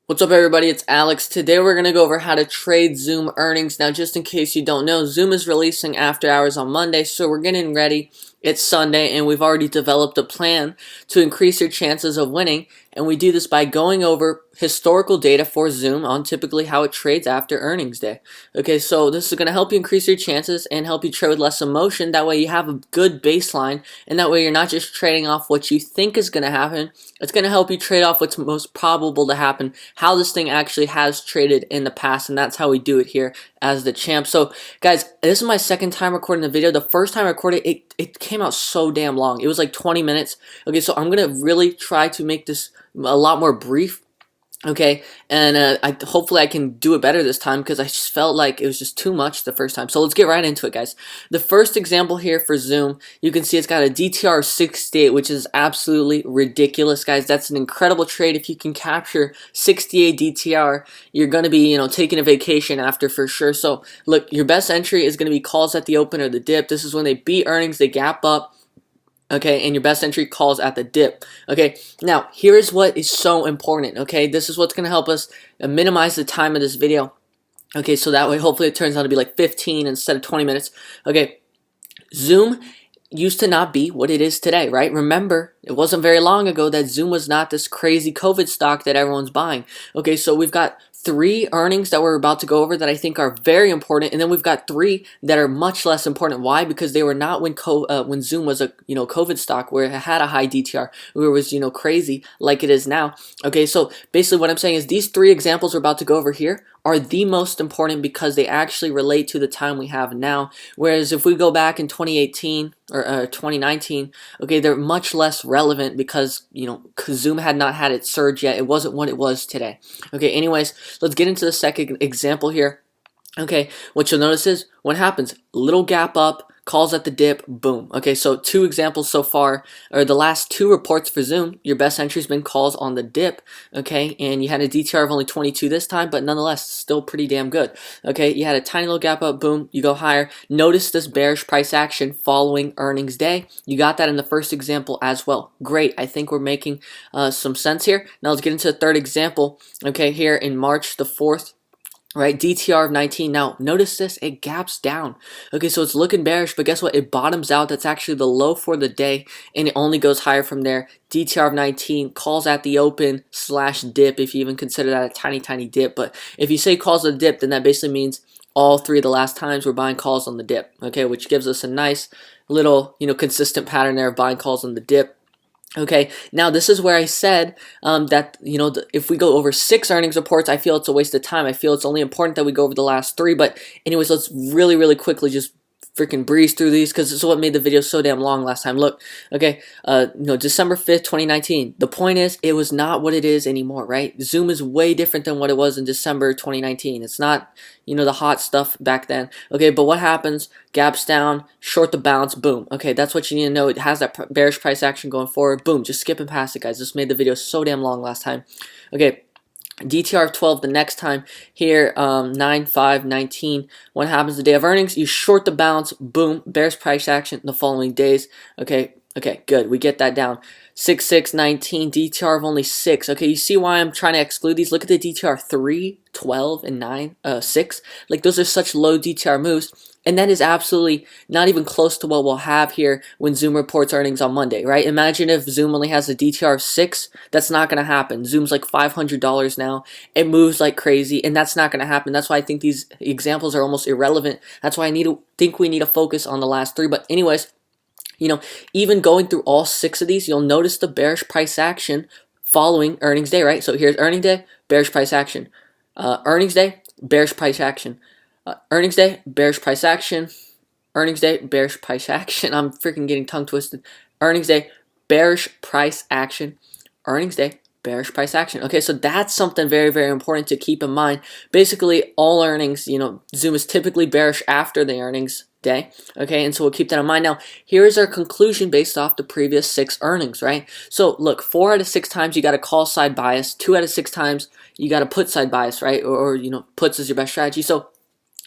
What's up, everybody? It's Alex. Today we're going to go over how to trade Zoom earnings. Now, just in case you don't know, Zoom is releasing after hours on Monday, so we're getting ready. It's Sunday, and we've already developed a plan to increase your chances of winning, and we do this by going over historical data for Zoom on typically how it trades after earnings day. Okay, so this is going to help you increase your chances and help you trade with less emotion. That way you have a good baseline, and that way you're not just trading off what you think is going to happen. It's going to help you trade off what's most probable to happen, how this thing actually has traded in the past, and that's how we do it here as the champ. So guys, this is my second time recording the video. The first time I recorded it came out so damn long. It was like 20 minutes. Okay, so I'm gonna really try to make this a lot more brief. Okay, and hopefully I can do it better this time because I just felt like it was just too much the first time. So let's get right into it, guys. The first example here for Zoom, you can see it's got a DTR of 68, which is absolutely ridiculous, guys. That's an incredible trade. If you can capture 68 DTR, you're going to be, taking a vacation after for sure. So look, your best entry is going to be calls at the open or the dip. This is when they beat earnings, they gap up. Okay, and your best entry calls at the dip. Okay, now here's what is so important. Okay, this is what's going to help us minimize the time of this video. Okay, so that way hopefully it turns out to be like 15 instead of 20 minutes. Okay, Zoom used to not be what it is today, right? Remember, it wasn't very long ago that Zoom was not this crazy COVID stock that everyone's buying. Okay, so we've got 3 earnings that we're about to go over that I think are very important, and then we've got 3 that are much less important. Why? Because they were not when Zoom was a COVID stock where it had a high DTR, where it was crazy like it is now. Okay, so basically what I'm saying is these 3 examples we're about to go over here are the most important because they actually relate to the time we have now. Whereas if we go back in 2018 or 2019, okay, they're much less relevant because Zoom had not had its surge yet. It wasn't what it was today. Okay, anyways, let's get into the second example here. Okay, what you'll notice is what happens, little gap up, calls at the dip, boom. Okay, so 2 examples so far, or the last 2 reports for Zoom, your best entry has been calls on the dip, okay, and you had a DTR of only 22 this time, but nonetheless, still pretty damn good. Okay, you had a tiny little gap up, boom, you go higher. Notice this bearish price action following earnings day. You got that in the first example as well. Great, I think we're making some sense here. Now let's get into the third example, okay, here in March the 4th. Right, DTR of 19. Now, notice this, it gaps down. Okay, so it's looking bearish, but guess what? It bottoms out. That's actually the low for the day, and it only goes higher from there. DTR of 19, calls at the open / dip, if you even consider that a tiny, tiny dip. But if you say calls at the dip, then that basically means all 3 of the last times we're buying calls on the dip, okay, which gives us a nice little, consistent pattern there of buying calls on the dip. Okay, now this is where I said that, if we go over 6 earnings reports, I feel it's a waste of time. I feel it's only important that we go over the last 3. But anyways, let's really, really quickly just freaking breeze through these because this is what made the video so damn long last time. Look, okay, December 5th, 2019. The point is, it was not what it is anymore, right? Zoom is way different than what it was in December 2019. It's not, the hot stuff back then. Okay, but what happens? Gaps down, short the bounce, boom. Okay, that's what you need to know. It has that bearish price action going forward. Boom, just skipping past it, guys. This made the video so damn long last time. Okay. DTR of 12 the next time here, 9/5/19. What happens the day of earnings? You short the bounce, boom, bearish price action the following days. Okay, good. We get that down. 6/6/19, DTR of only 6. Okay, you see why I'm trying to exclude these? Look at the DTR 3, 12, and 9, 6. Like, those are such low DTR moves. And that is absolutely not even close to what we'll have here when Zoom reports earnings on Monday, right? Imagine if Zoom only has a DTR of 6. That's not going to happen. Zoom's like $500 now. It moves like crazy, and that's not going to happen. That's why I think these examples are almost irrelevant. That's why I think we need to focus on the last 3. But anyways, even going through all 6 of these, you'll notice the bearish price action following earnings day, right? So here's earnings day, bearish price action. Earnings day, bearish price action. Earnings day, bearish price action. Earnings day, bearish price action. I'm freaking getting tongue twisted. Earnings day, bearish price action. Earnings day, bearish price action. Okay, so that's something very, very important to keep in mind. Basically, all earnings, Zoom is typically bearish after the earnings day. Okay, and so we'll keep that in mind. Now, here's our conclusion based off the previous 6 earnings, right? So look, 4 out of 6 times you got a call side bias. 2 out of 6 times you got a put side bias, right? Or puts is your best strategy. So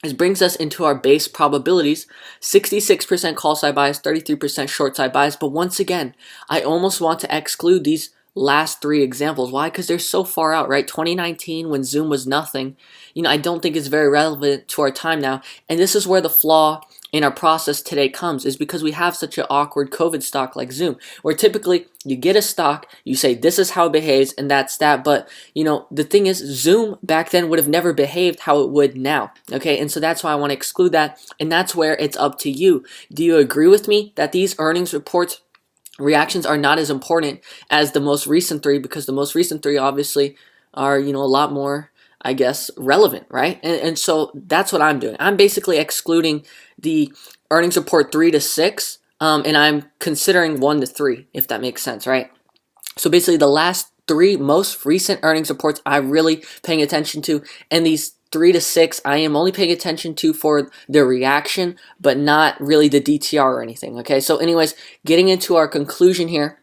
this brings us into our base probabilities, 66% call side bias, 33% short side bias. But once again, I almost want to exclude these last three examples. Why? Because they're so far out, right? 2019, when Zoom was nothing, I don't think it's very relevant to our time now. And this is where the flaw in our process today comes, is because we have such an awkward COVID stock like Zoom, where typically you get a stock, you say this is how it behaves, and that's that. But the thing is, Zoom back then would have never behaved how it would now. Okay, and so that's why I want to exclude that, and that's where it's up to you. Do you agree with me that these earnings reports reactions are not as important as the most recent three, because the most recent three obviously are a lot more, I guess, relevant, right? And so that's what I'm doing. I'm basically excluding the earnings report 3 to 6, and I'm considering 1 to 3, if that makes sense, right? So basically the last three most recent earnings reports I'm really paying attention to, and these 3 to 6 I am only paying attention to for the reaction, but not really the DTR or anything. Okay, so anyways, getting into our conclusion here,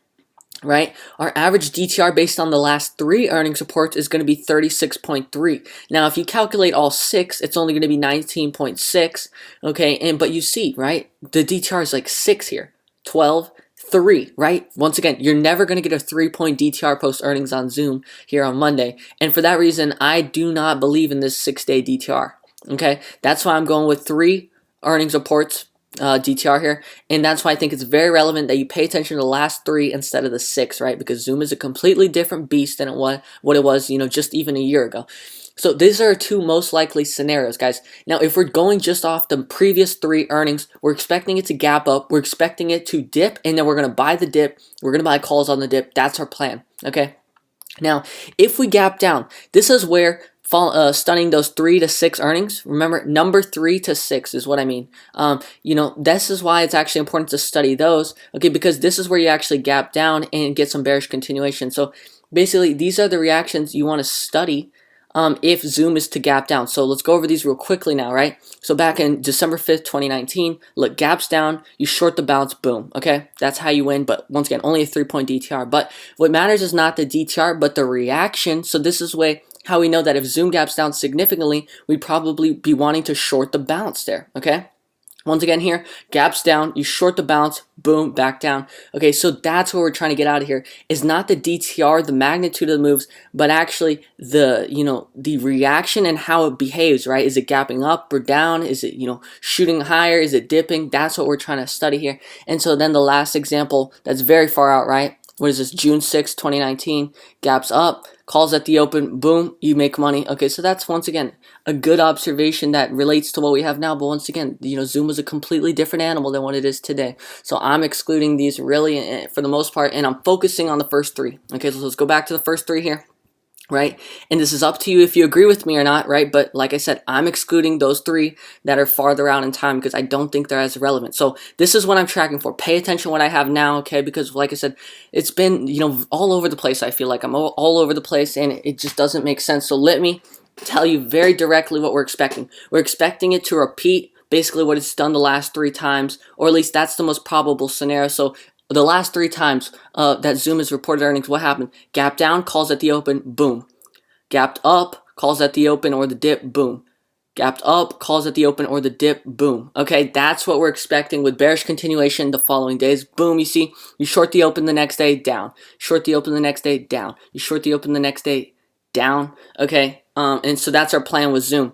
right? Our average DTR based on the last three earnings reports is going to be 36.3. Now, if you calculate all six, it's only going to be 19.6. Okay, but you see, right? The DTR is like 6 here, 12, 3, right? Once again, you're never going to get a 3-point DTR post earnings on Zoom here on Monday. And for that reason, I do not believe in this 6-day DTR. Okay, that's why I'm going with 3 earnings reports DTR here, and that's why I think it's very relevant that you pay attention to the last 3 instead of the 6, right? Because Zoom is a completely different beast than what it was, just even a year ago. So these are 2 most likely scenarios, guys. Now, if we're going just off the previous 3 earnings, we're expecting it to gap up, we're expecting it to dip, and then we're going to buy the dip, we're going to buy calls on the dip. That's our plan, okay? Now, if we gap down, this is where studying those 3 to 6 earnings. Remember, number 3 to 6 is what I mean. This is why it's actually important to study those, okay, because this is where you actually gap down and get some bearish continuation. So basically, these are the reactions you want to study if Zoom is to gap down. So let's go over these real quickly now, right? So back in December 5th, 2019, look, gaps down, you short the bounce, boom, okay? That's how you win, but once again, only a 3-point DTR. But what matters is not the DTR, but the reaction. So this is how we know that if Zoom gaps down significantly, we'd probably be wanting to short the bounce there, okay? Once again here, gaps down, you short the bounce, boom, back down. Okay, so that's what we're trying to get out of here, is not the DTR, the magnitude of the moves, but actually the reaction and how it behaves, right? Is it gapping up or down? Is it, shooting higher? Is it dipping? That's what we're trying to study here. And so then the last example that's very far out, right? What is this? June 6, 2019, gaps up, calls at the open, boom, you make money. Okay, so that's once again a good observation that relates to what we have now. But once again, Zoom was a completely different animal than what it is today. So I'm excluding these really for the most part, and I'm focusing on the first 3. Okay, so let's go back to the first 3 here. Right? And this is up to you if you agree with me or not, right? But like I said, I'm excluding those 3 that are farther out in time because I don't think they're as relevant. So this is what I'm tracking for. Pay attention to what I have now, okay? Because like I said, it's been, all over the place. I feel like I'm all over the place and it just doesn't make sense. So let me tell you very directly what we're expecting. We're expecting it to repeat basically what it's done the last 3 times, or at least that's the most probable scenario. So the last 3 times that Zoom has reported earnings, what happened? Gap down, calls at the open, boom. Gapped up, calls at the open or the dip, boom. Gapped up, calls at the open or the dip, boom. Okay, that's what we're expecting with bearish continuation the following days. Boom, you see, you short the open the next day, down. Short the open the next day, down. You short the open the next day, down. Okay, and so that's our plan with Zoom.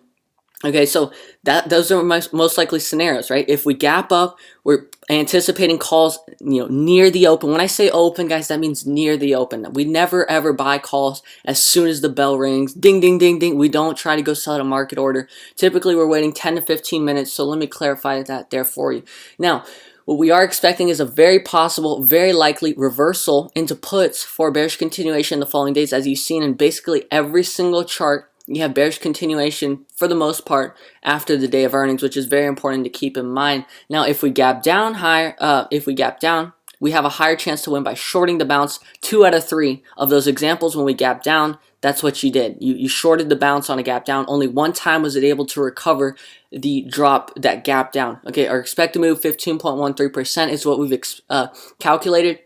Okay, so those are most likely scenarios, right? If we gap up, we're anticipating calls, near the open. When I say open, guys, that means near the open. We never ever buy calls as soon as the bell rings. Ding, ding, ding, ding. We don't try to go sell at a market order. Typically, we're waiting 10 to 15 minutes. So let me clarify that there for you. Now, what we are expecting is a very possible, very likely reversal into puts for bearish continuation the following days, as you've seen in basically every single chart. You have bearish continuation for the most part after the day of earnings, which is very important to keep in mind. Now, if we gap down higher, we have a higher chance to win by shorting the bounce. 2 out of 3 of those examples when we gap down, that's what you did. You shorted the bounce on a gap down. Only one time was it able to recover the drop that gap down. Okay, our expected move 15.13% is what we've calculated.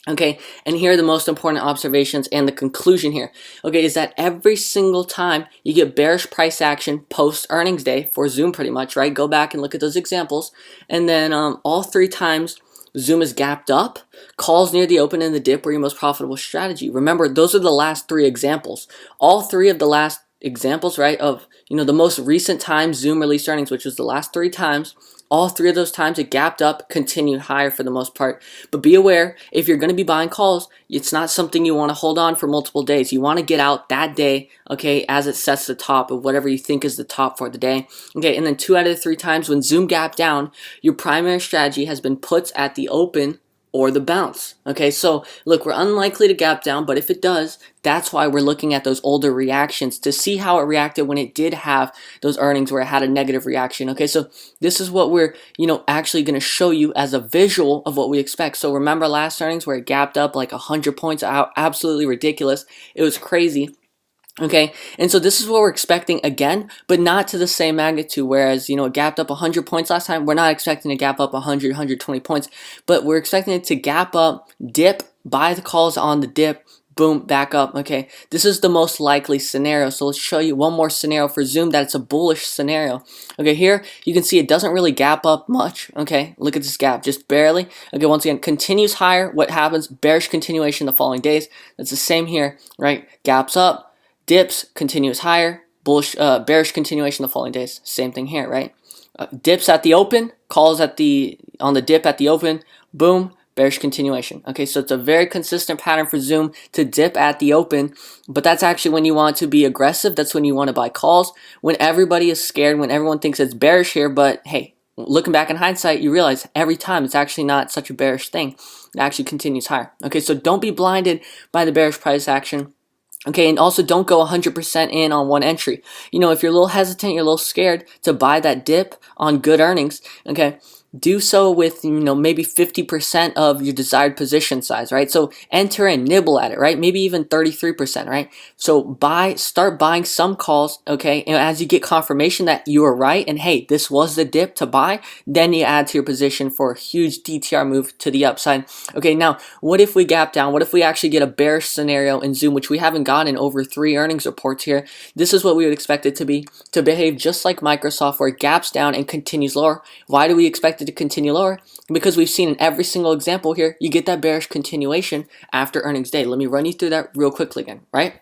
Okay, and here are the most important observations and the conclusion here. Okay, is that every single time you get bearish price action post earnings day for Zoom pretty much, right? Go back and look at those examples. And then all 3 times Zoom is gapped up, calls near the open and the dip were your most profitable strategy. Remember, those are the last three examples. All three of the last examples, right, of the most recent times Zoom released earnings, which was the last three times. All three of those times it gapped up, continued higher for the most part. But be aware, if you're going to be buying calls, it's not something you want to hold on for multiple days. You want to get out that day, okay, as it sets the top of whatever you think is the top for the day. Okay, and then 2 out of the 3 times when Zoom gapped down, your primary strategy has been puts at the open or the bounce. Okay, so look, we're unlikely to gap down, but if it does, that's why we're looking at those older reactions to see how it reacted when it did have those earnings where it had a negative reaction. Okay, so this is what we're, actually going to show you as a visual of what we expect. So remember last earnings where it gapped up like 100 points out, absolutely ridiculous. It was crazy. Okay, and so this is what we're expecting again, but not to the same magnitude. Whereas, it gapped up 100 points last time, we're not expecting to gap up 100, 120 points, but we're expecting it to gap up, dip, buy the calls on the dip, boom, back up. Okay, this is the most likely scenario. So let's show you one more scenario for Zoom that it's a bullish scenario. Okay, here you can see it doesn't really gap up much. Okay, look at this gap, just barely. Okay, once again, continues higher. What happens? Bearish continuation the following days. That's the same here, right? Gaps up, dips, continues higher, bullish, bearish continuation the following days. Same thing here, right? Dips at the open, calls on the dip at the open, boom, bearish continuation. Okay, so it's a very consistent pattern for Zoom to dip at the open, but that's actually when you want to be aggressive. That's when you want to buy calls. When everybody is scared, when everyone thinks it's bearish here, but hey, looking back in hindsight, you realize every time it's actually not such a bearish thing. It actually continues higher. Okay, so don't be blinded by the bearish price action. Okay, and also don't go 100% in on one entry. If you're a little hesitant, you're a little scared to buy that dip on good earnings, okay, do so with, maybe 50% of your desired position size, right? So enter and nibble at it, right? Maybe even 33%, right? So start buying some calls, okay? And as you get confirmation that you are right and hey, this was the dip to buy, then you add to your position for a huge DTR move to the upside. Okay, now what if we gap down? What if we actually get a bearish scenario in Zoom, which we haven't gotten over 3 earnings reports here? This is what we would expect it to behave just like Microsoft, where it gaps down and continues lower. Why do we expect it to continue lower? Because we've seen in every single example here, you get that bearish continuation after earnings day. Let me run you through that real quickly again, right?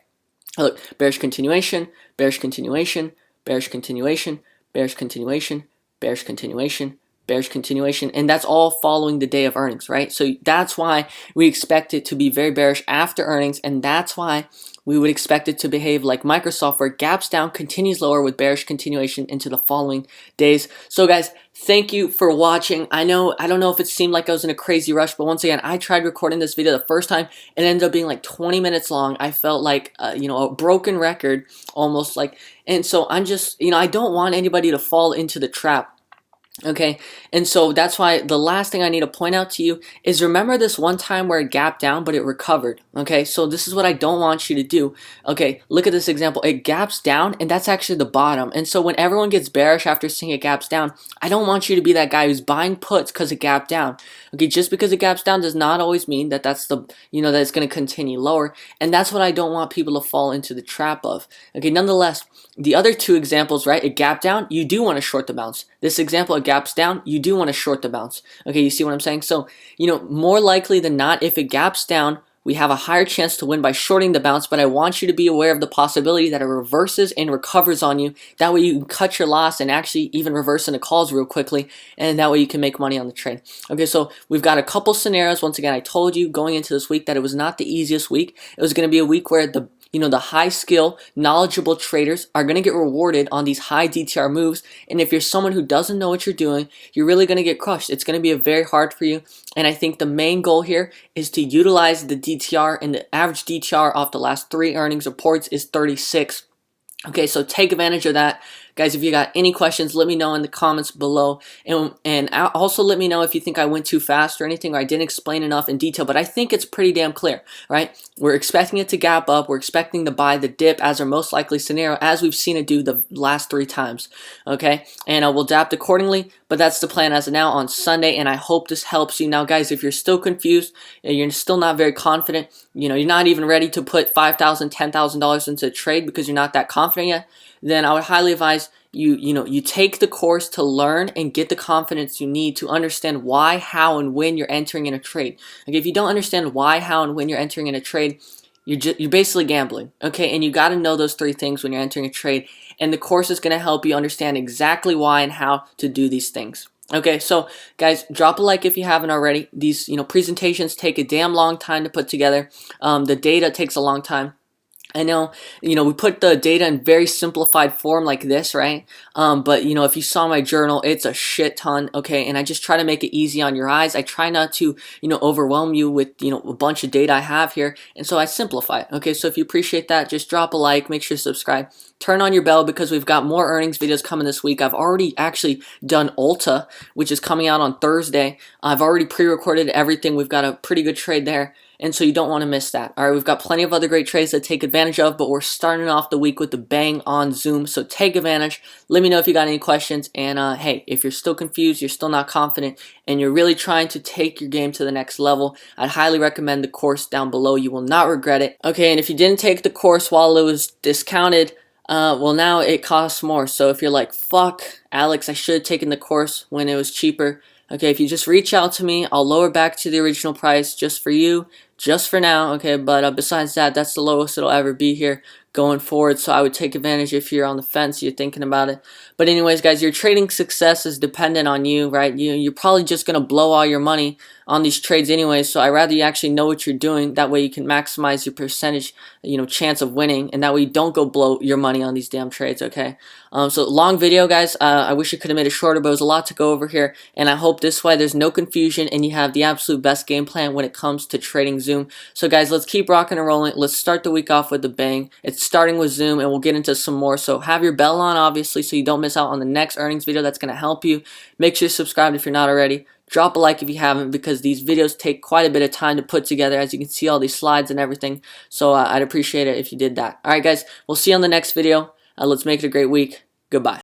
Look, bearish continuation, bearish continuation, bearish continuation, bearish continuation, bearish continuation, bearish continuation, and that's all following the day of earnings, right? So that's why we expect it to be very bearish after earnings, and that's why we would expect it to behave like Microsoft, where it gaps down, continues lower with bearish continuation into the following days. So guys, thank you for watching. I don't know if it seemed like I was in a crazy rush, but once again, I tried recording this video the first time. It ended up being like 20 minutes long. I felt like, a broken record almost, like, and so I'm just, I don't want anybody to fall into the trap. Okay, and so that's why the last thing I need to point out to you is, remember this one time where it gapped down but it recovered. Okay, so this is what I don't want you to do. Okay, look at this example. It gaps down and that's actually the bottom. And so when everyone gets bearish after seeing it gaps down, I don't want you to be that guy who's buying puts because it gapped down. Okay, just because it gaps down does not always mean that that's the, that it's going to continue lower. And that's what I don't want people to fall into the trap of. Okay, nonetheless, the other 2 examples, right? It gapped down, you do want to short the bounce. This example, it gaps down, you do want to short the bounce. Okay, you see what I'm saying? So, more likely than not, if it gaps down, we have a higher chance to win by shorting the bounce, but I want you to be aware of the possibility that it reverses and recovers on you. That way you can cut your loss and actually even reverse into calls real quickly, and that way you can make money on the trade. Okay, so we've got a couple scenarios. Once again, I told you going into this week that it was not the easiest week. It was going to be a week where the high skill, knowledgeable traders are going to get rewarded on these high DTR moves. And if you're someone who doesn't know what you're doing, you're really going to get crushed. It's going to be very hard for you. And I think the main goal here is to utilize the DTR, and the average DTR off the last 3 earnings reports is 36. Okay, so take advantage of that. Guys, if you got any questions, let me know in the comments below. And also let me know if you think I went too fast or anything, or I didn't explain enough in detail. But I think it's pretty damn clear, right? We're expecting it to gap up. We're expecting to buy the dip as our most likely scenario, as we've seen it do the last 3 times, okay? And we'll adapt accordingly. But that's the plan as of now on Sunday, and I hope this helps you. Now, guys, if you're still confused, you're still not very confident, you're not even ready to put $5,000, $10,000 into a trade because you're not that confident yet, then I would highly advise, you take the course to learn and get the confidence you need to understand why, how, and when you're entering in a trade. Like if you don't understand why, how, and when you're entering in a trade, you're basically gambling, okay? And you got to know those three things when you're entering a trade. And the course is going to help you understand exactly why and how to do these things. Okay, so guys, drop a like if you haven't already. These presentations take a damn long time to put together. The data takes a long time. I know, we put the data in very simplified form like this, right? But, if you saw my journal, it's a shit ton, okay? And I just try to make it easy on your eyes. I try not to, overwhelm you with, a bunch of data I have here. And so I simplify it, okay? So if you appreciate that, just drop a like, make sure to subscribe. Turn on your bell because we've got more earnings videos coming this week. I've already actually done Ulta, which is coming out on Thursday. I've already pre-recorded everything. We've got a pretty good trade there. And so you don't want to miss that. All right, we've got plenty of other great trades to take advantage of, but we're starting off the week with the bang on Zoom. So take advantage. Let me know if you got any questions. And hey, if you're still confused, you're still not confident, and you're really trying to take your game to the next level, I'd highly recommend the course down below. You will not regret it. Okay, and if you didn't take the course while it was discounted, well, now it costs more. So if you're like, fuck, Alex, I should have taken the course when it was cheaper. Okay, if you just reach out to me, I'll lower back to the original price just for you, just for now, okay? But besides that, that's the lowest it'll ever be here going forward. So I would take advantage if you're on the fence, you're thinking about it. But anyways, guys, your trading success is dependent on you, right? You're probably just going to blow all your money on these trades anyway. So I'd rather you actually know what you're doing. That way you can maximize your percentage, chance of winning. And that way you don't go blow your money on these damn trades, okay? So long video, guys. I wish I could have made it shorter, but it was a lot to go over here. And I hope this way there's no confusion and you have the absolute best game plan when it comes to trading Zoom. So guys, let's keep rocking and rolling. Let's start the week off with a bang. It's starting with Zoom, and we'll get into some more. So have your bell on, obviously, so you don't miss out on the next earnings video. That's going to help you. Make sure you're subscribed if you're not already. Drop a like if you haven't, because these videos take quite a bit of time to put together, as you can see all these slides and everything. So I'd appreciate it if you did that. All right, guys, we'll see you on the next video. Let's make it a great week. Goodbye.